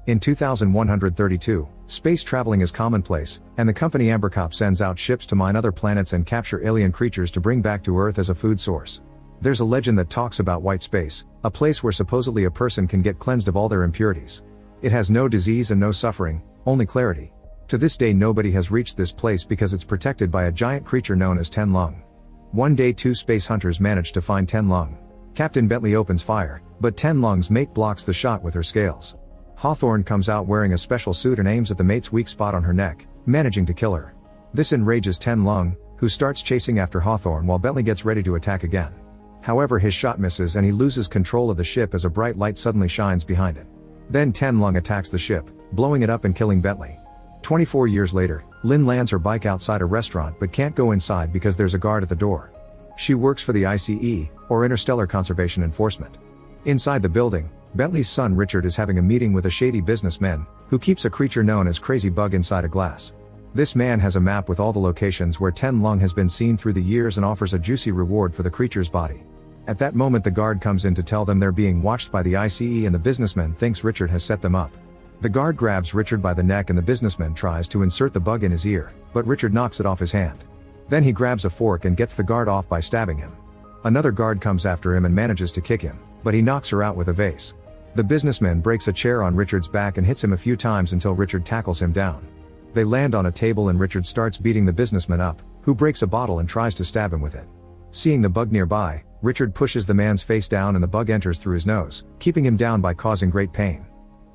In 2132, space traveling is commonplace, and the company Ambercop sends out ships to mine other planets and capture alien creatures to bring back to Earth as a food source. There's a legend that talks about white space, a place where supposedly a person can get cleansed of all their impurities. It has no disease and no suffering, only clarity. To this day nobody has reached this place because it's protected by a giant creature known as Ten Lung. One day two space hunters manage to find Ten Lung. Captain Bentley opens fire, but Ten Lung's mate blocks the shot with her scales. Hawthorne comes out wearing a special suit and aims at the mate's weak spot on her neck, managing to kill her. This enrages Ten Lung, who starts chasing after Hawthorne while Bentley gets ready to attack again. However, his shot misses and he loses control of the ship as a bright light suddenly shines behind it. Then Ten Lung attacks the ship, blowing it up and killing Bentley. 24 years later, Lynn lands her bike outside a restaurant but can't go inside because there's a guard at the door. She works for the ICE, or Interstellar Conservation Enforcement. Inside the building, Bentley's son Richard is having a meeting with a shady businessman, who keeps a creature known as Crazy Bug inside a glass. This man has a map with all the locations where Ten Lung has been seen through the years and offers a juicy reward for the creature's body. At that moment the guard comes in to tell them they're being watched by the ICE and the businessman thinks Richard has set them up. The guard grabs Richard by the neck and the businessman tries to insert the bug in his ear, but Richard knocks it off his hand. Then he grabs a fork and gets the guard off by stabbing him. Another guard comes after him and manages to kick him, but he knocks her out with a vase. The businessman breaks a chair on Richard's back and hits him a few times until Richard tackles him down. They land on a table and Richard starts beating the businessman up, who breaks a bottle and tries to stab him with it. Seeing the bug nearby, Richard pushes the man's face down and the bug enters through his nose, keeping him down by causing great pain.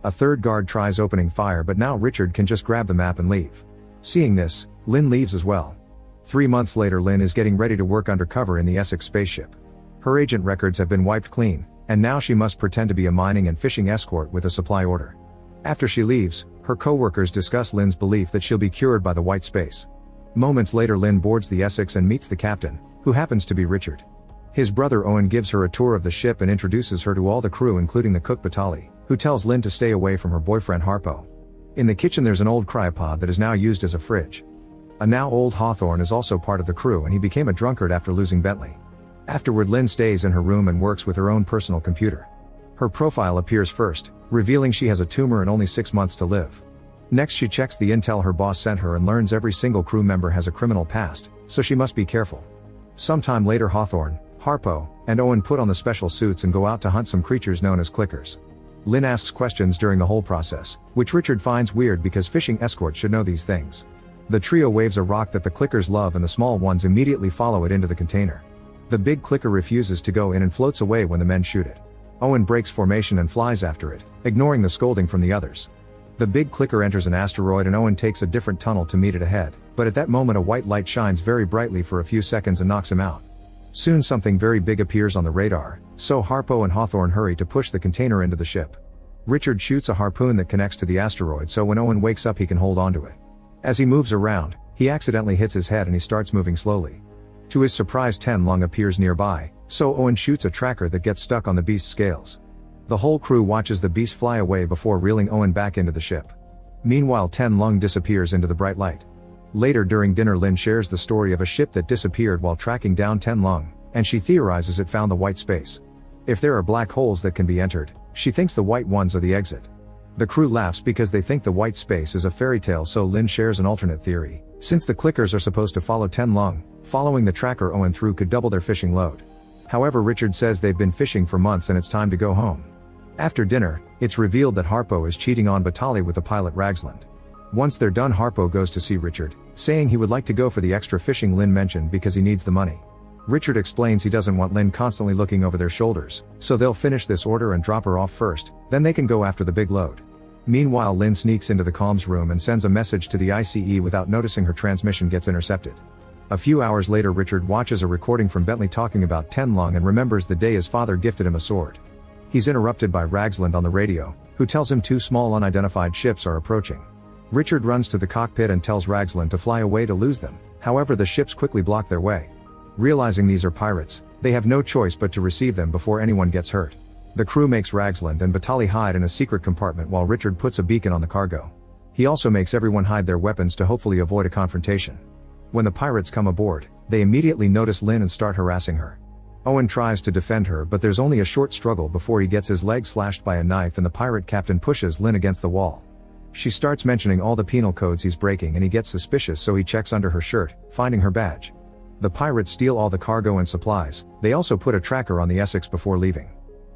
A third guard tries opening fire but now Richard can just grab the map and leave. Seeing this, Lynn leaves as well. 3 months later Lynn is getting ready to work undercover in the Essex spaceship. Her agent records have been wiped clean, and now she must pretend to be a mining and fishing escort with a supply order. After she leaves, her co-workers discuss Lynn's belief that she'll be cured by the white space. Moments later Lynn boards the Essex and meets the captain, who happens to be Richard. His brother Owen gives her a tour of the ship and introduces her to all the crew including the cook Batali, who tells Lynn to stay away from her boyfriend Harpo. In the kitchen there's an old cryopod that is now used as a fridge. A now old Hawthorne is also part of the crew and he became a drunkard after losing Bentley. Afterward Lynn stays in her room and works with her own personal computer. Her profile appears first, revealing she has a tumor and only 6 months to live. Next she checks the intel her boss sent her and learns every single crew member has a criminal past, so she must be careful. Sometime later Hawthorne, Harpo, and Owen put on the special suits and go out to hunt some creatures known as clickers. Lynn asks questions during the whole process, which Richard finds weird because fishing escorts should know these things. The trio waves a rock that the clickers love and the small ones immediately follow it into the container. The big clicker refuses to go in and floats away when the men shoot it. Owen breaks formation and flies after it, ignoring the scolding from the others. The big clicker enters an asteroid and Owen takes a different tunnel to meet it ahead, but at that moment a white light shines very brightly for a few seconds and knocks him out. Soon something very big appears on the radar, so Harpo and Hawthorne hurry to push the container into the ship. Richard shoots a harpoon that connects to the asteroid so when Owen wakes up he can hold onto it. As he moves around, he accidentally hits his head and he starts moving slowly. To his surprise Ten Lung appears nearby, so Owen shoots a tracker that gets stuck on the beast's scales. The whole crew watches the beast fly away before reeling Owen back into the ship. Meanwhile Ten Lung disappears into the bright light. Later during dinner Lynn shares the story of a ship that disappeared while tracking down Ten Lung, and she theorizes it found the white space. If there are black holes that can be entered, she thinks the white ones are the exit. The crew laughs because they think the white space is a fairy tale, so Lynn shares an alternate theory. Since the clickers are supposed to follow Ten Lung, following the tracker Owen through could double their fishing load. However, Richard says they've been fishing for months and it's time to go home. After dinner, it's revealed that Harpo is cheating on Batali with the pilot Ragsland. Once they're done Harpo goes to see Richard, saying he would like to go for the extra fishing Lynn mentioned because he needs the money. Richard explains he doesn't want Lynn constantly looking over their shoulders, so they'll finish this order and drop her off first, then they can go after the big load. Meanwhile Lynn sneaks into the comms room and sends a message to the ICE without noticing her transmission gets intercepted. A few hours later Richard watches a recording from Bentley talking about Ten Lung and remembers the day his father gifted him a sword. He's interrupted by Ragsland on the radio, who tells him 2 small unidentified ships are approaching. Richard runs to the cockpit and tells Ragsland to fly away to lose them, however the ships quickly block their way. Realizing these are pirates, they have no choice but to receive them before anyone gets hurt. The crew makes Ragsland and Batali hide in a secret compartment while Richard puts a beacon on the cargo. He also makes everyone hide their weapons to hopefully avoid a confrontation. When the pirates come aboard, they immediately notice Lynn and start harassing her. Owen tries to defend her, but there's only a short struggle before he gets his leg slashed by a knife and the pirate captain pushes Lynn against the wall. She starts mentioning all the penal codes he's breaking and he gets suspicious, so he checks under her shirt, finding her badge. The pirates steal all the cargo and supplies. They also put a tracker on the Essex before leaving.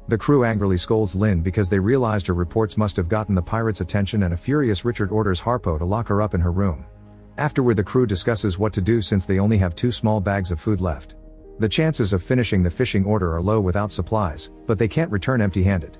The crew angrily scolds Lynn because they realized her reports must have gotten the pirates' attention, and a furious Richard orders Harpo to lock her up in her room. Afterward, the crew discusses what to do since they only have 2 small bags of food left. The chances of finishing the fishing order are low without supplies, but they can't return empty-handed.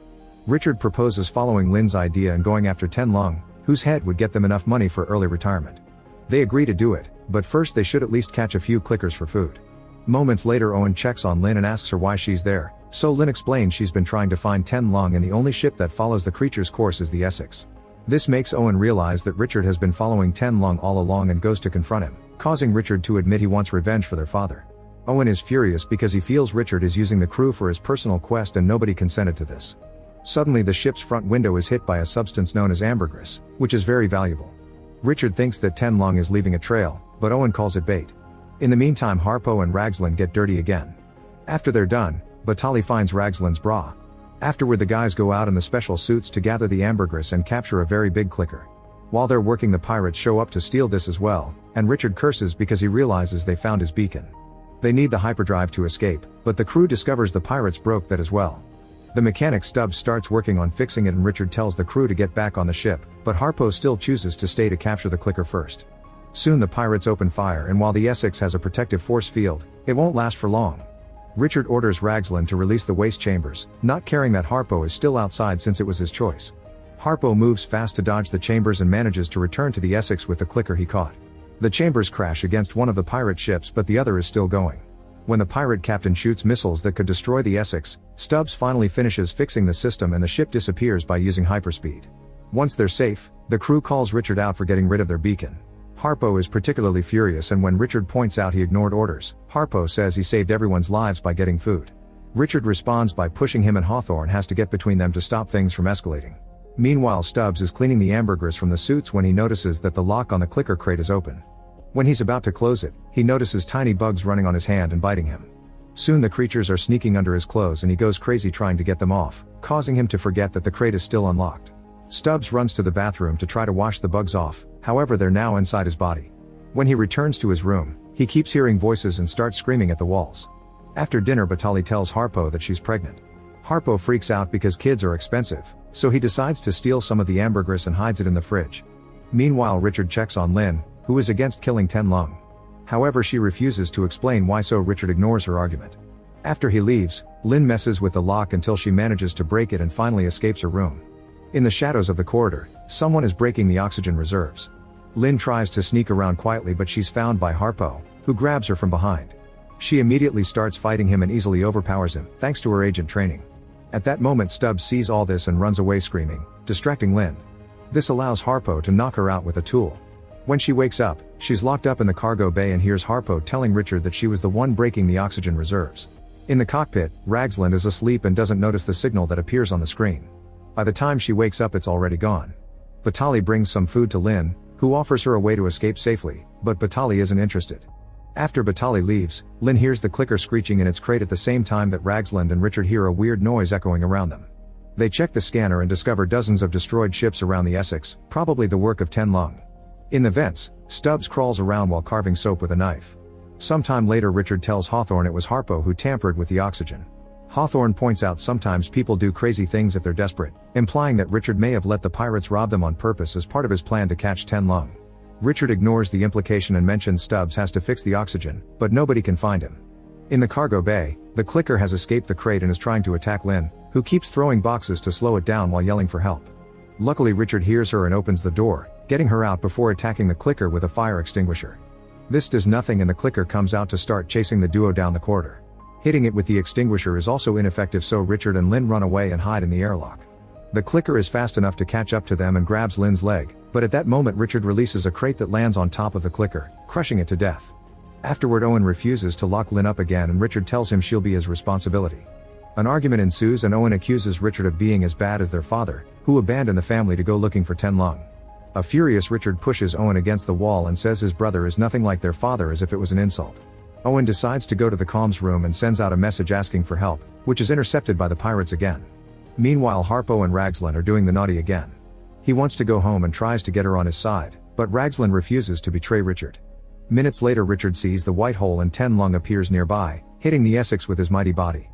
Richard proposes following Lynn's idea and going after Ten Long, whose head would get them enough money for early retirement. They agree to do it, but first they should at least catch a few clickers for food. Moments later, Owen checks on Lynn and asks her why she's there, so Lynn explains she's been trying to find Ten Long, and the only ship that follows the creature's course is the Essex. This makes Owen realize that Richard has been following Ten Long all along and goes to confront him, causing Richard to admit he wants revenge for their father. Owen is furious because he feels Richard is using the crew for his personal quest and nobody consented to this. Suddenly the ship's front window is hit by a substance known as ambergris, which is very valuable. Richard thinks that Ten Long is leaving a trail, but Owen calls it bait. In the meantime, Harpo and Ragzlin get dirty again. After they're done, Batali finds Ragzlin's bra. Afterward, the guys go out in the special suits to gather the ambergris and capture a very big clicker. While they're working, the pirates show up to steal this as well, and Richard curses because he realizes they found his beacon. They need the hyperdrive to escape, but the crew discovers the pirates broke that as well. The mechanic Stubbs starts working on fixing it and Richard tells the crew to get back on the ship, but Harpo still chooses to stay to capture the clicker first. Soon the pirates open fire, and while the Essex has a protective force field, it won't last for long. Richard orders Ragzlin to release the waste chambers, not caring that Harpo is still outside since it was his choice. Harpo moves fast to dodge the chambers and manages to return to the Essex with the clicker he caught. The chambers crash against one of the pirate ships, but the other is still going. When the pirate captain shoots missiles that could destroy the Essex, Stubbs finally finishes fixing the system and the ship disappears by using hyperspeed. Once they're safe, the crew calls Richard out for getting rid of their beacon. Harpo is particularly furious, and when Richard points out he ignored orders, Harpo says he saved everyone's lives by getting food. Richard responds by pushing him, and Hawthorne has to get between them to stop things from escalating. Meanwhile, Stubbs is cleaning the ambergris from the suits when he notices that the lock on the clicker crate is open. When he's about to close it, he notices tiny bugs running on his hand and biting him. Soon the creatures are sneaking under his clothes and he goes crazy trying to get them off, causing him to forget that the crate is still unlocked. Stubbs runs to the bathroom to try to wash the bugs off, however they're now inside his body. When he returns to his room, he keeps hearing voices and starts screaming at the walls. After dinner, Batali tells Harpo that she's pregnant. Harpo freaks out because kids are expensive, so he decides to steal some of the ambergris and hides it in the fridge. Meanwhile, Richard checks on Lynn, who is against killing Ten Long. However, she refuses to explain why, so Richard ignores her argument. After he leaves, Lynn messes with the lock until she manages to break it and finally escapes her room. In the shadows of the corridor, someone is breaking the oxygen reserves. Lynn tries to sneak around quietly, but she's found by Harpo, who grabs her from behind. She immediately starts fighting him and easily overpowers him, thanks to her agent training. At that moment, Stubbs sees all this and runs away screaming, distracting Lynn. This allows Harpo to knock her out with a tool. When she wakes up, she's locked up in the cargo bay and hears Harpo telling Richard that she was the one breaking the oxygen reserves. In the cockpit, Ragzlin is asleep and doesn't notice the signal that appears on the screen. By the time she wakes up, it's already gone. Batali brings some food to Lynn, who offers her a way to escape safely, but Batali isn't interested. After Batali leaves, Lynn hears the clicker screeching in its crate at the same time that Ragzlin and Richard hear a weird noise echoing around them. They check the scanner and discover dozens of destroyed ships around the Essex, probably the work of Ten Long. In the vents, Stubbs crawls around while carving soap with a knife. Sometime later, Richard tells Hawthorne it was Harpo who tampered with the oxygen. Hawthorne points out sometimes people do crazy things if they're desperate, implying that Richard may have let the pirates rob them on purpose as part of his plan to catch Ten Long. Richard ignores the implication and mentions Stubbs has to fix the oxygen, but nobody can find him. In the cargo bay, the clicker has escaped the crate and is trying to attack Lynn, who keeps throwing boxes to slow it down while yelling for help. Luckily, Richard hears her and opens the door, getting her out before attacking the clicker with a fire extinguisher. This does nothing and the clicker comes out to start chasing the duo down the corridor. Hitting it with the extinguisher is also ineffective, so Richard and Lynn run away and hide in the airlock. The clicker is fast enough to catch up to them and grabs Lynn's leg, but at that moment Richard releases a crate that lands on top of the clicker, crushing it to death. Afterward, Owen refuses to lock Lynn up again and Richard tells him she'll be his responsibility. An argument ensues and Owen accuses Richard of being as bad as their father, who abandoned the family to go looking for Ten Long. A furious Richard pushes Owen against the wall and says his brother is nothing like their father, as if it was an insult. Owen decides to go to the comms room and sends out a message asking for help, which is intercepted by the pirates again. Meanwhile, Harpo and Ragzlin are doing the naughty again. He wants to go home and tries to get her on his side, but Ragzlin refuses to betray Richard. Minutes later, Richard sees the white hole and Ten Lung appears nearby, hitting the Essex with his mighty body.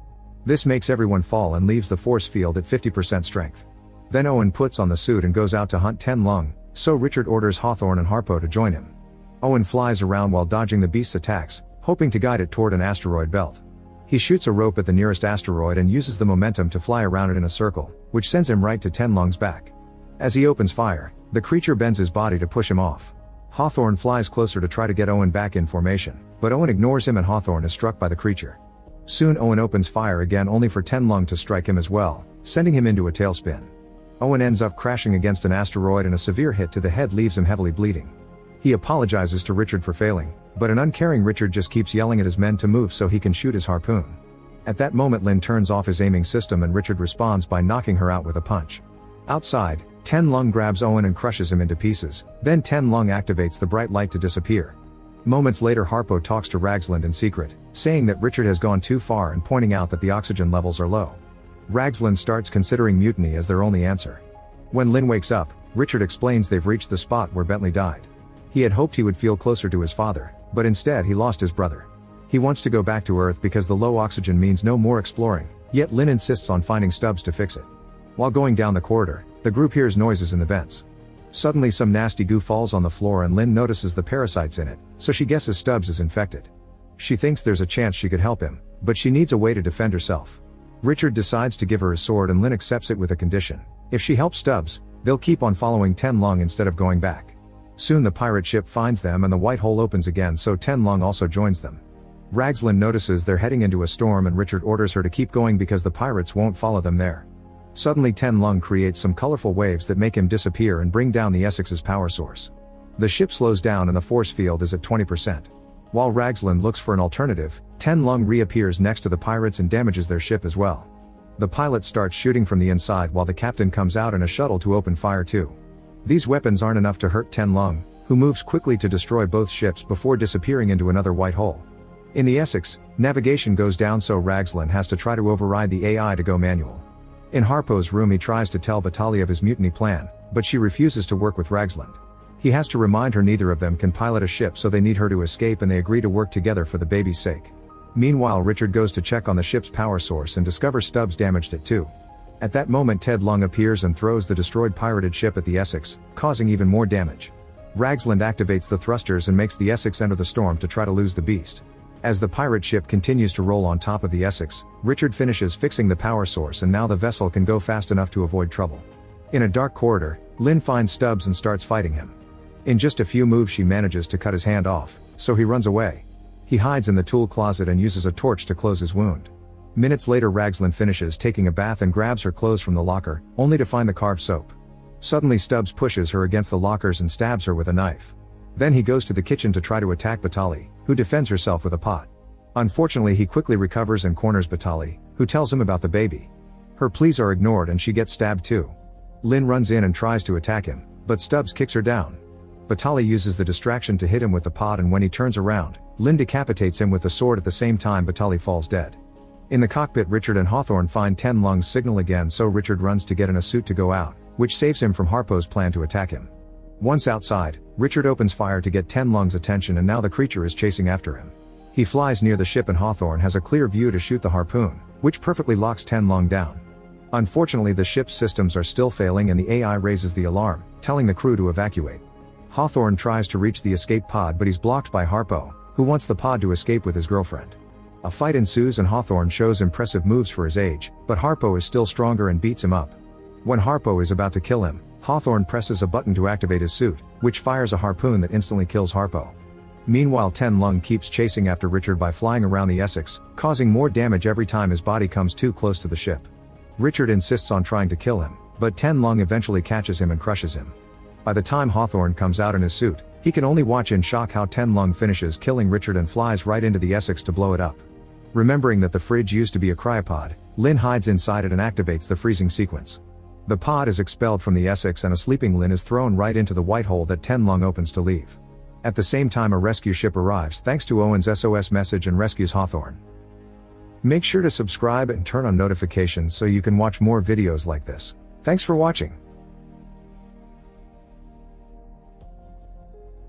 This makes everyone fall and leaves the force field at 50% strength. Then Owen puts on the suit and goes out to hunt Ten Lung, so Richard orders Hawthorne and Harpo to join him. Owen flies around while dodging the beast's attacks, hoping to guide it toward an asteroid belt. He shoots a rope at the nearest asteroid and uses the momentum to fly around it in a circle, which sends him right to Ten Lung's back. As he opens fire, the creature bends his body to push him off. Hawthorne flies closer to try to get Owen back in formation, but Owen ignores him and Hawthorne is struck by the creature. Soon Owen opens fire again, only for Ten Lung to strike him as well, sending him into a tailspin. Owen ends up crashing against an asteroid and a severe hit to the head leaves him heavily bleeding. He apologizes to Richard for failing, but an uncaring Richard just keeps yelling at his men to move so he can shoot his harpoon. At that moment, Lin turns off his aiming system and Richard responds by knocking her out with a punch. Outside, Ten Lung grabs Owen and crushes him into pieces, then Ten Lung activates the bright light to disappear. Moments later, Harpo talks to Ragzlin in secret, saying that Richard has gone too far and pointing out that the oxygen levels are low. Ragzlin starts considering mutiny as their only answer. When Lin wakes up, Richard explains they've reached the spot where Bentley died. He had hoped he would feel closer to his father, but instead he lost his brother. He wants to go back to Earth because the low oxygen means no more exploring, yet Lin insists on finding Stubbs to fix it. While going down the corridor, the group hears noises in the vents. Suddenly some nasty goo falls on the floor and Lin notices the parasites in it, so she guesses Stubbs is infected. She thinks there's a chance she could help him, but she needs a way to defend herself. Richard decides to give her his sword and Lin accepts it with a condition. If she helps Stubbs, they'll keep on following Ten Lung instead of going back. Soon the pirate ship finds them and the white hole opens again, so Ten Lung also joins them. Ragzlin notices they're heading into a storm and Richard orders her to keep going because the pirates won't follow them there. Suddenly Ten Lung creates some colorful waves that make him disappear and bring down the Essex's power source. The ship slows down and the force field is at 20%. While Ragzlin looks for an alternative, Ten Lung reappears next to the pirates and damages their ship as well. The pilot starts shooting from the inside while the captain comes out in a shuttle to open fire too. These weapons aren't enough to hurt Ten Lung, who moves quickly to destroy both ships before disappearing into another white hole. In the Essex, navigation goes down, so Ragzlin has to try to override the AI to go manual. In Harpo's room, he tries to tell Batali of his mutiny plan, but she refuses to work with Ragzlin. He has to remind her neither of them can pilot a ship, so they need her to escape and they agree to work together for the baby's sake. Meanwhile, Richard goes to check on the ship's power source and discovers Stubbs damaged it too. At that moment, Ted Lung appears and throws the destroyed pirated ship at the Essex, causing even more damage. Ragzlin activates the thrusters and makes the Essex enter the storm to try to lose the beast. As the pirate ship continues to roll on top of the Essex, Richard finishes fixing the power source and now the vessel can go fast enough to avoid trouble. In a dark corridor, Lin finds Stubbs and starts fighting him. In just a few moves she manages to cut his hand off, so he runs away. He hides in the tool closet and uses a torch to close his wound. Minutes later, Ragzlin finishes taking a bath and grabs her clothes from the locker, only to find the carved soap. Suddenly Stubbs pushes her against the lockers and stabs her with a knife. Then he goes to the kitchen to try to attack Batali, who defends herself with a pot. Unfortunately, he quickly recovers and corners Batali, who tells him about the baby. Her pleas are ignored and she gets stabbed too. Lin runs in and tries to attack him, but Stubbs kicks her down. Batali uses the distraction to hit him with the pot, and when he turns around, Lin decapitates him with the sword. At the same time, Batali falls dead. In the cockpit, Richard and Hawthorne find Ten Lung's signal again, so Richard runs to get in a suit to go out, which saves him from Harpo's plan to attack him. Once outside, Richard opens fire to get Ten Lung's attention, and now the creature is chasing after him. He flies near the ship and Hawthorne has a clear view to shoot the harpoon, which perfectly locks Ten Lung down. Unfortunately, the ship's systems are still failing and the AI raises the alarm, telling the crew to evacuate. Hawthorne tries to reach the escape pod, but he's blocked by Harpo, who wants the pod to escape with his girlfriend. A fight ensues and Hawthorne shows impressive moves for his age, but Harpo is still stronger and beats him up. When Harpo is about to kill him, Hawthorne presses a button to activate his suit, which fires a harpoon that instantly kills Harpo. Meanwhile, Ten Lung keeps chasing after Richard by flying around the Essex, causing more damage every time his body comes too close to the ship. Richard insists on trying to kill him, but Ten Lung eventually catches him and crushes him. By the time Hawthorne comes out in his suit, he can only watch in shock how Ten Lung finishes killing Richard and flies right into the Essex to blow it up. Remembering that the fridge used to be a cryopod, Lin hides inside it and activates the freezing sequence. The pod is expelled from the Essex and a sleeping Lin is thrown right into the white hole that Ten Lung opens to leave. At the same time, a rescue ship arrives thanks to Owen's SOS message and rescues Hawthorne. Make sure to subscribe and turn on notifications so you can watch more videos like this. Thanks for watching.